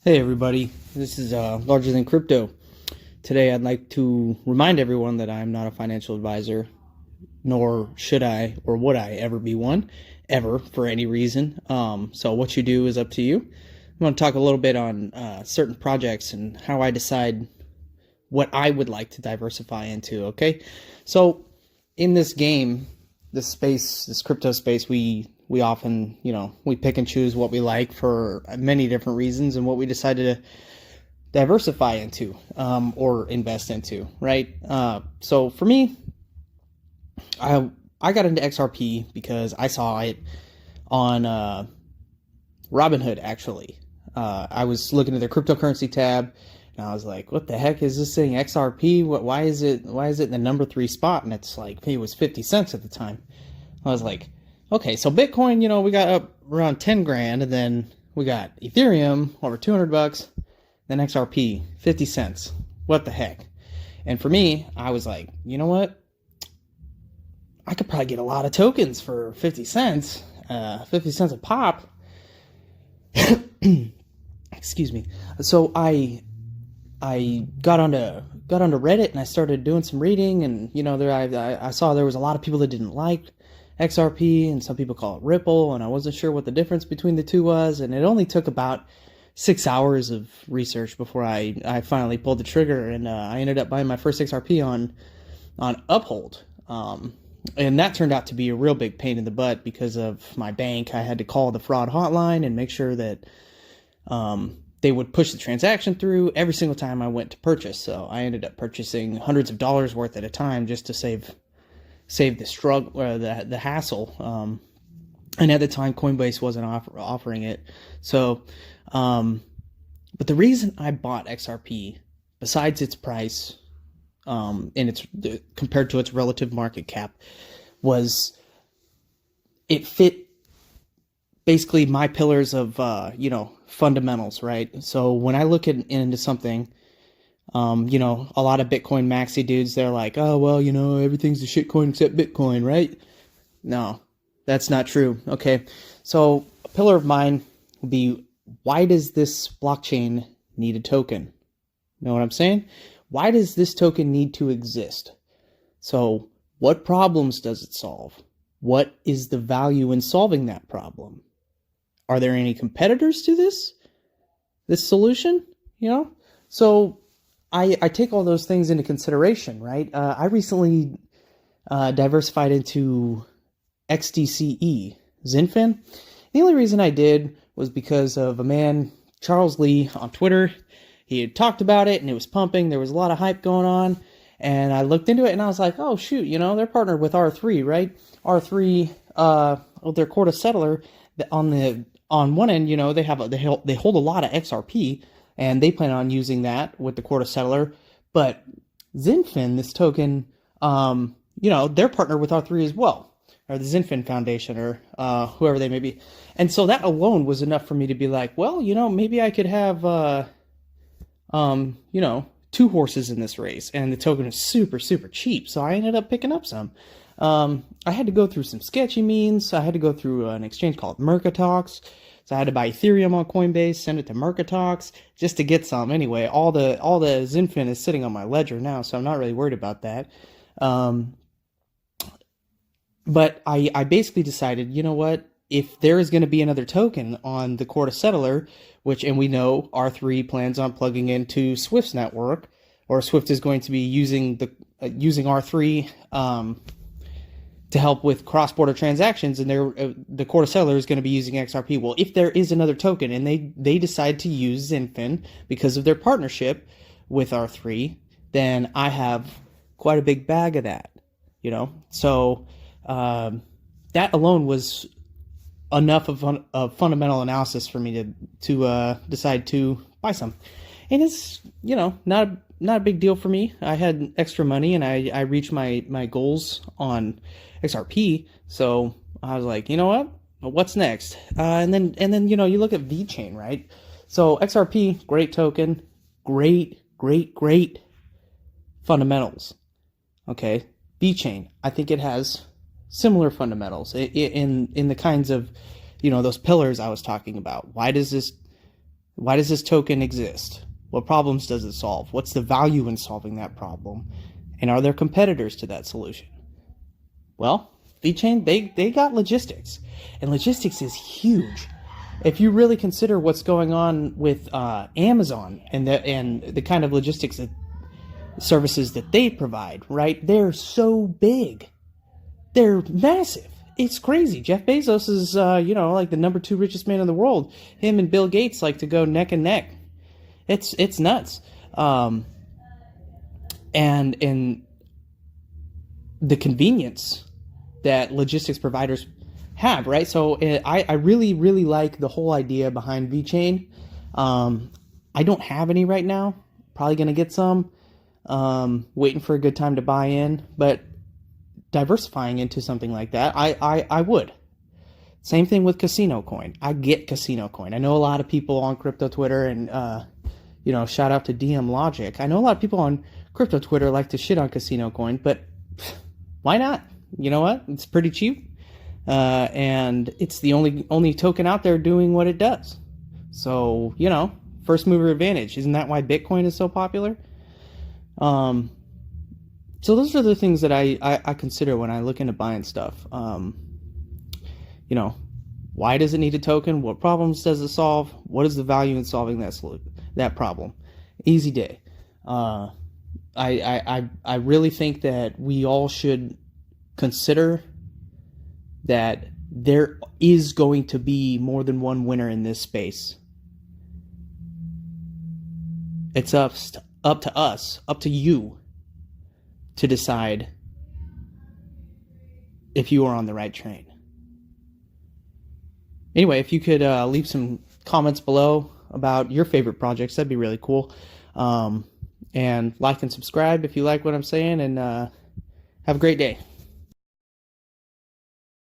Hey everybody, this is Larger Than Crypto. Today I'd like to remind everyone that I'm not a financial advisor, nor should I or would I ever be one, ever, for any reason. So what you do is up to you. I'm going to talk a little bit on certain projects and how I decide what I would like to diversify into, okay? So in this game, this crypto space, we often, we pick and choose what we like for many different reasons and what we decide to diversify into or invest into, right? So for me, I got into XRP because I saw it on Robinhood, actually. I was looking at their cryptocurrency tab, and I was like, "What the heck is this thing? XRP? Why is it in the number 3 spot?" And it's like it was 50 cents at the time. I was like, "Okay, so Bitcoin, we got up around 10 grand, and then we got Ethereum over $200, then XRP 50 cents. What the heck?" And for me, I was like, "You know what? I could probably get a lot of tokens for 50 cents. 50 cents a pop." Excuse me. So I got onto Reddit and I started doing some reading, and I saw there was a lot of people that didn't like XRP, and some people call it Ripple, and I wasn't sure what the difference between the two was, and it only took about 6 hours of research before I finally pulled the trigger, and I ended up buying my first XRP on Uphold. And that turned out to be a real big pain in the butt because of my bank. I had to call the fraud hotline and make sure that they would push the transaction through every single time I went to purchase. So I ended up purchasing hundreds of dollars worth at a time just to save the struggle, or the hassle. And at the time, Coinbase wasn't offering it. So, but the reason I bought XRP, besides its price, and its compared to its relative market cap, was it fit basically my pillars of fundamentals, right? So when I look into something, a lot of Bitcoin maxi dudes, they're like, "Oh, well, everything's a shitcoin except Bitcoin," right? No, that's not true. Okay, so a pillar of mine would be, why does this blockchain need a token? You know what I'm saying? Why does this token need to exist? So what problems does it solve? What is the value in solving that problem? Are there any competitors to this solution? So I take all those things into consideration, right? I recently diversified into XDCE, Zinfin. The only reason I did was because of a man, Charles Lee, on Twitter. He had talked about it and it was pumping. There was a lot of hype going on. And I looked into it and I was like, oh, shoot, they're partnered with R3, right? R3, their Corda settler, on one end, they hold a lot of XRP, and they plan on using that with the Corda settler. But Zinfin, this token, they're partnered with R3 as well, or the Zinfin Foundation, or whoever they may be. And so that alone was enough for me to be like, well, maybe I could have, 2 horses in this race, and the token is super, super cheap. So I ended up picking up some. I had to go through some sketchy means. I had to go through an exchange called Mercatox. So I had to buy Ethereum on Coinbase, send it to Mercatox just to get some. Anyway, all the Zinfin is sitting on my ledger now, so I'm not really worried about that. But I basically decided, you know what? If there is going to be another token on the Corda settler, and we know R3 plans on plugging into Swift's network, or Swift is going to be using R3 to help with cross-border transactions, and the Corda settler is going to be using XRP. Well, if there is another token and they decide to use Zinfin because of their partnership with R3, then I have quite a big bag of that, So that alone was enough of fundamental analysis for me to decide to buy some. And it's, not a big deal for me. I had extra money and I reached my goals on XRP. So I was like, you know what? What's next? And then you look at VeChain, right? So XRP, great token, great fundamentals. Okay. VeChain, I think it has similar fundamentals in the kinds of, those pillars I was talking about. Why does this Why does this token exist? What problems does it solve? What's the value in solving that problem? And are there competitors to that solution? Well, VeChain, they got logistics. And logistics is huge. If you really consider what's going on with Amazon and the kind of logistics services that they provide, right? They're so big. They're massive. It's crazy. Jeff Bezos is, like the number 2 richest man in the world. Him and Bill Gates like to go neck and neck. It's nuts. And the convenience that logistics providers have, right? So I really, really like the whole idea behind VeChain. I don't have any right now. Probably going to get some. Waiting for a good time to buy in. But diversifying into something like that, I would. Same thing with Casino Coin. I get Casino Coin. I know a lot of people on crypto Twitter and, shout out to DM Logic. I know a lot of people on crypto Twitter like to shit on Casino Coin, but why not? You know what? It's pretty cheap. And it's the only token out there doing what it does. So, first mover advantage. Isn't that why Bitcoin is so popular? So those are the things that I consider when I look into buying stuff. Why does it need a token? What problems does it solve? What is the value in solving that problem? Easy day. I really think that we all should consider that there is going to be more than one winner in this space. It's up to us, up to you, to decide if you are on the right train. Anyway, if you could leave some comments below about your favorite projects, that'd be really cool. And like and subscribe if you like what I'm saying, and have a great day.